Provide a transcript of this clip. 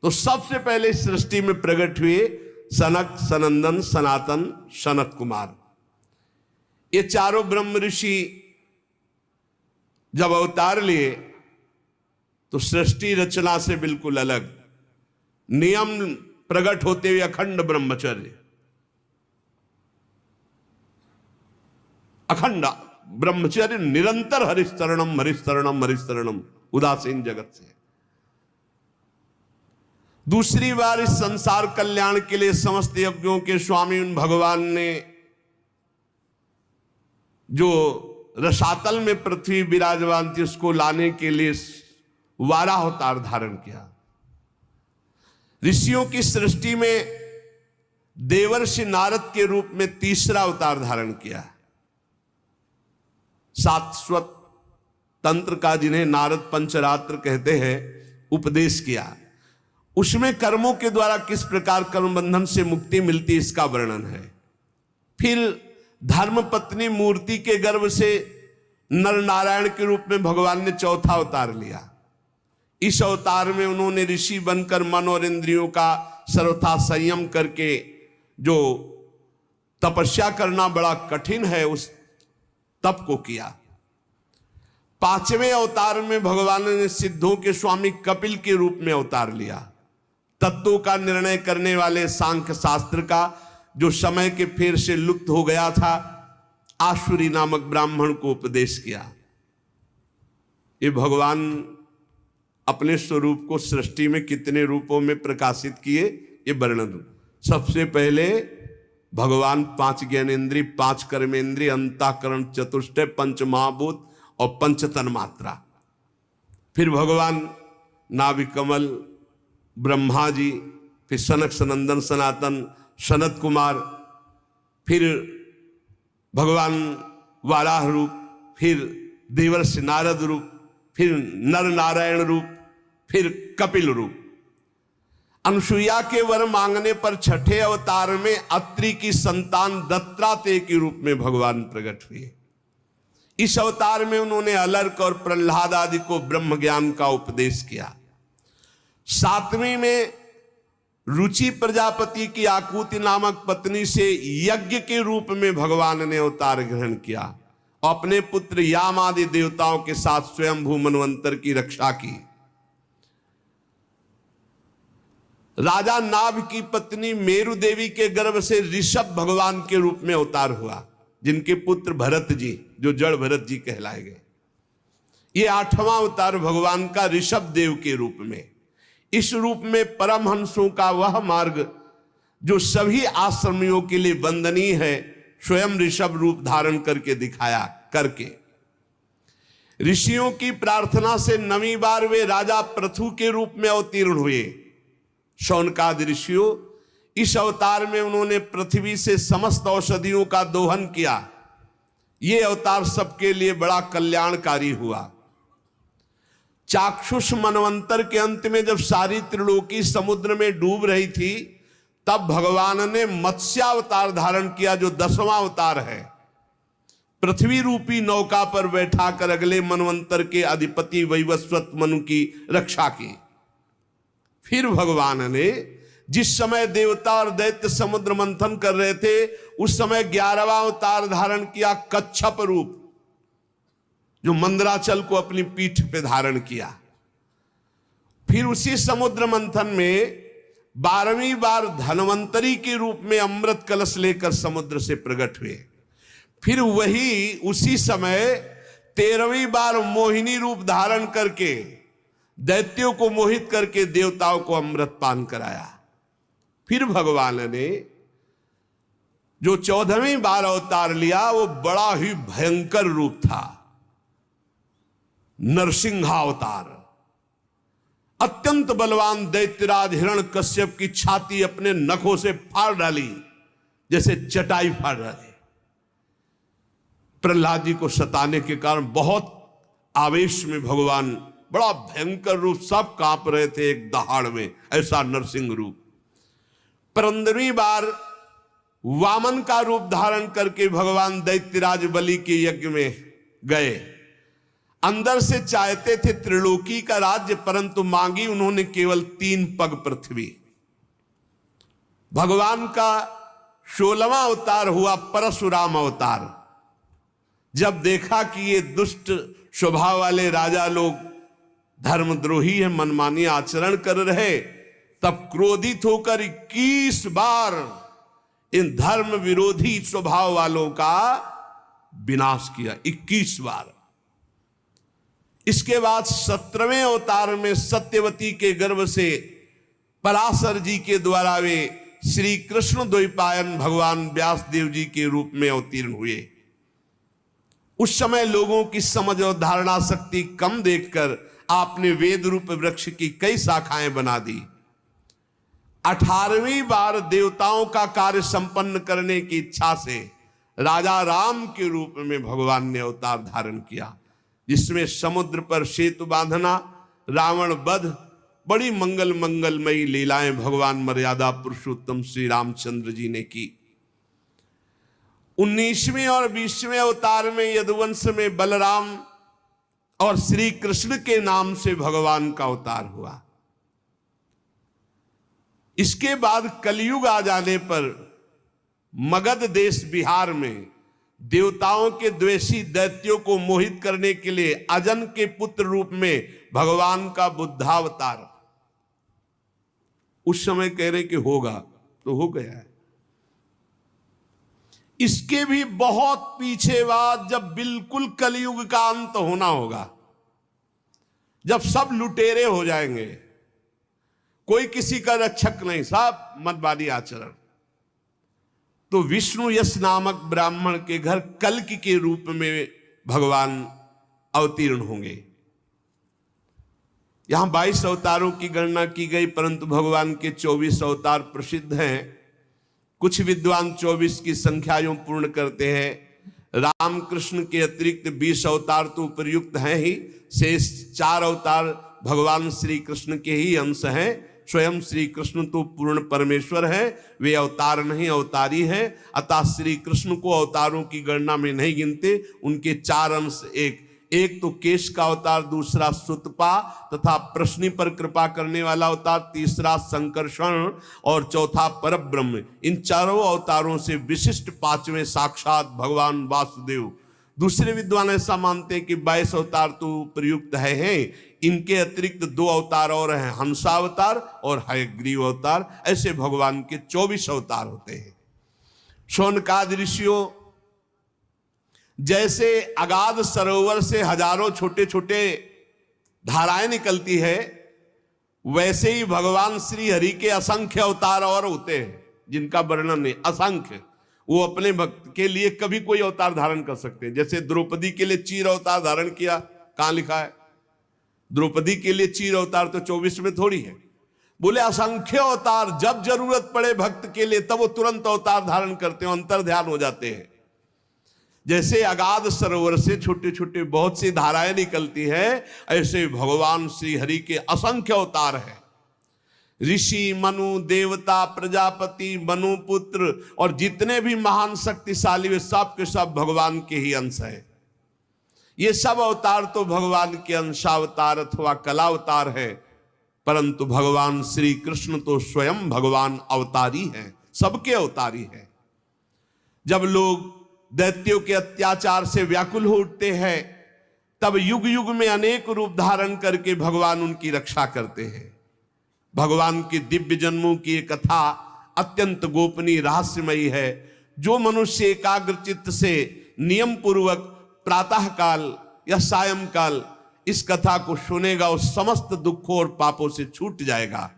तो सबसे पहले इस सृष्टि में प्रकट हुए सनक, सनंदन, सनातन, सनत कुमार। ये चारों ब्रह्म ऋषि जब अवतार लिए तो सृष्टि रचना से बिल्कुल अलग नियम प्रकट होते हुए अखंड ब्रह्मचर्य, अखंड ब्रह्मचर्य, निरंतर हरिस्तरणम हरिस्तरणम हरिस्तरणम, उदासीन जगत से। दूसरी बार इस संसार कल्याण के लिए समस्त यज्ञों के स्वामी उन भगवान ने जो रसातल में पृथ्वी विराजमान थी उसको लाने के लिए वाराह अवतार धारण किया। ऋषियों की सृष्टि में देवर्षि नारद के रूप में तीसरा अवतार धारण किया। शाश्वत तंत्र का, जिन्हें नारद पंचरात्र कहते हैं, उपदेश किया। उसमें कर्मों के द्वारा किस प्रकार कर्म बंधन से मुक्ति मिलती इसका वर्णन है। फिर धर्मपत्नी मूर्ति के गर्भ से नर नारायण के रूप में भगवान ने चौथा अवतार लिया। इस अवतार में उन्होंने ऋषि बनकर मन और इंद्रियों का सर्वथा संयम करके, जो तपस्या करना बड़ा कठिन है, उस तप को किया। पांचवें अवतार में भगवान ने सिद्धों के स्वामी कपिल के रूप में अवतार लिया। तत्वों का निर्णय करने वाले सांख्य शास्त्र का, जो समय के फेर से लुप्त हो गया था, आसुरी नामक ब्राह्मण को उपदेश किया। ये भगवान अपने स्वरूप को सृष्टि में कितने रूपों में प्रकाशित किए, ये वर्णन। सबसे पहले भगवान 5 ज्ञानेन्द्रिय, 5 कर्मेंद्रिय, अंतःकरण, चतुष्टय, पंच महाभूत और पंच तन्मात्रा। फिर भगवान नाभि कमल, ब्रह्मा जी, फिर सनक, सनंदन, सनातन, सनत कुमार, फिर भगवान वाराह रूप, फिर देवर्षि नारद रूप, फिर नर नारायण रूप, फिर कपिल रूप। अनुसुईया के वर मांगने पर छठे अवतार में अत्रि की संतान दत्तात्रेय के रूप में भगवान प्रकट हुए। इस अवतार में उन्होंने अलर्क और प्रहलाद आदि को ब्रह्म ज्ञान का उपदेश किया। सातवीं में रुचि प्रजापति की आकुति नामक पत्नी से यज्ञ के रूप में भगवान ने अवतार ग्रहण किया और अपने पुत्र याम आदि देवताओं के साथ स्वयंभू मनवंतर की रक्षा की। राजा नाभ की पत्नी मेरु देवी के गर्भ से ऋषभ भगवान के रूप में अवतार हुआ, जिनके पुत्र भरत जी, जो जड़ भरत जी कहलाए गए। ये 8वां अवतार भगवान का ऋषभ देव के रूप में। इस रूप में परमहंसों का वह मार्ग जो सभी आश्रमियों के लिए वंदनीय है, स्वयं ऋषभ रूप धारण करके दिखाया। करके ऋषियों की प्रार्थना से 9वीं बार वे राजा पृथु के रूप में अवतीर्ण हुए। शौनकादि ऋषियों, इस अवतार में उन्होंने पृथ्वी से समस्त औषधियों का दोहन किया। ये अवतार सबके लिए बड़ा कल्याणकारी हुआ। चाक्षुष मनवंतर के अंत में जब सारी त्रिलोकी समुद्र में डूब रही थी, तब भगवान ने मत्स्यावतार धारण किया, जो 10वां अवतार है। पृथ्वी रूपी नौका पर बैठाकर अगले मनवंतर के अधिपति वैवस्वत मनु की रक्षा की। फिर भगवान ने जिस समय देवता और दैत्य समुद्र मंथन कर रहे थे, उस समय 11वां अवतार धारण किया, कच्छप रूप, जो मंदराचल को अपनी पीठ पे धारण किया। फिर उसी समुद्र मंथन में 12वीं बार धनवंतरी के रूप में अमृत कलश लेकर समुद्र से प्रकट हुए। फिर वही उसी समय 13वीं बार मोहिनी रूप धारण करके दैत्यों को मोहित करके देवताओं को अमृत पान कराया। फिर भगवान ने जो 14वीं बार अवतार लिया, वो बड़ा ही भयंकर रूप था, नरसिंहावतार। अत्यंत बलवान दैत्यराज हिरण्यकश्यप की छाती अपने नखों से फाड़ डाली, जैसे चटाई फाड़ डाली। प्रहलाद जी को सताने के कारण बहुत आवेश में भगवान बड़ा भयंकर रूप, सब कांप रहे थे एक दहाड़ में, ऐसा नरसिंह रूप। 15वीं बार वामन का रूप धारण करके भगवान दैत्यराज बलि के यज्ञ में गए। अंदर से चाहते थे त्रिलोकी का राज्य, परंतु मांगी उन्होंने केवल 3 पग पृथ्वी। भगवान का 16वां अवतार हुआ परशुराम अवतार। जब देखा कि ये दुष्ट स्वभाव वाले राजा लोग धर्मद्रोही है, मनमानी आचरण कर रहे, तब क्रोधित होकर 21 बार इन धर्म विरोधी स्वभाव वालों का विनाश किया। 21 बार। इसके बाद 17वें अवतार में सत्यवती के गर्भ से पराशर जी के द्वारा वे श्री कृष्ण द्वैपायन भगवान व्यासदेव जी के रूप में अवतीर्ण हुए। उस समय लोगों की समझ और धारणा शक्ति कम देखकर आपने वेद रूप वृक्ष की कई शाखाएं बना दी। 18वीं बार देवताओं का कार्य संपन्न करने की इच्छा से राजा राम के रूप में भगवान ने अवतार धारण किया, जिसमें समुद्र पर सेतु बांधना, रावण वध, बड़ी मंगलमयी लीलाएं भगवान मर्यादा पुरुषोत्तम श्री रामचंद्र जी ने की। 19वें और 20वें अवतार में यदुवंश में बलराम और श्री कृष्ण के नाम से भगवान का अवतार हुआ। इसके बाद कलयुग आ जाने पर मगध देश बिहार में देवताओं के द्वेषी दैत्यों को मोहित करने के लिए अजन के पुत्र रूप में भगवान का बुद्धावतार। उस समय कह रहे कि होगा तो हो गया है। इसके भी बहुत पीछे बाद जब बिल्कुल कलयुग का अंत होना होगा, जब सब लुटेरे हो जाएंगे, कोई किसी का रक्षक नहीं, सब मतवादी आचरण, तो विष्णु यश नामक ब्राह्मण के घर कल्कि के रूप में भगवान अवतीर्ण होंगे। यहां 22 अवतारों की गणना की गई, परंतु भगवान के 24 अवतार प्रसिद्ध हैं। कुछ विद्वान 24 की संख्या यूं पूर्ण करते हैं। रामकृष्ण के अतिरिक्त 20 अवतार तो उपयुक्त हैं ही, शेष 4 अवतार भगवान श्री कृष्ण के ही अंश हैं। स्वयं श्री कृष्ण तो पूर्ण परमेश्वर हैं, वे अवतार नहीं अवतारी हैं, अतः श्री कृष्ण को अवतारों की गणना में नहीं गिनते। उनके 4 अंश, एक तो केश का अवतार, दूसरा सुतपा तथा प्रश्नि पर कृपा करने वाला अवतार, तीसरा संकर्षण और चौथा परब्रह्म। इन चारों अवतारों से विशिष्ट 5वें साक्षात भगवान वासुदेव। दूसरे विद्वान ऐसा मानते हैं कि 22 अवतार तो प्रयुक्त हैं, इनके अतिरिक्त 2 अवतार और हैं, हंसावतार और हयग्रीव अवतार। ऐसे भगवान के 24 अवतार होते हैं। शौनकादि ऋषियों, जैसे अगाध सरोवर से हजारों छोटे छोटे धाराएं निकलती है, वैसे ही भगवान श्री हरि के असंख्य अवतार और होते हैं, जिनका वर्णन है असंख्य। वो अपने भक्त के लिए कभी कोई अवतार धारण कर सकते हैं। जैसे द्रौपदी के लिए चीर अवतार धारण किया, कहां लिखा है? द्रौपदी के लिए चीर अवतार तो 24 में थोड़ी है। बोले असंख्य अवतार, जब जरूरत पड़े भक्त के लिए तब वो तुरंत अवतार धारण करते हैं, अंतर ध्यान हो जाते हैं। जैसे अगाध सरोवर से छोटे छोटे बहुत सी धाराएं निकलती है, ऐसे भगवान श्री हरि के असंख्य अवतार हैं। ऋषि, मनु, देवता, प्रजापति, मनु पुत्र और जितने भी महान शक्तिशाली वे सब के सब भगवान के ही अंश हैं। ये सब अवतार तो भगवान के अंशावतार अथवा कलावतार है, परंतु भगवान श्री कृष्ण तो स्वयं भगवान अवतारी हैं, सबके अवतारी हैं। जब लोग दैत्यों के अत्याचार से व्याकुल हो उठते हैं, तब युग युग में अनेक रूप धारण करके भगवान उनकी रक्षा करते हैं। भगवान के दिव्य जन्मों की एक कथा अत्यंत गोपनीय रहस्यमयी है। जो मनुष्य एकाग्र चित्त से नियम पूर्वक प्रातः काल या सायं काल इस कथा को सुनेगा, वो समस्त दुखों और पापों से छूट जाएगा।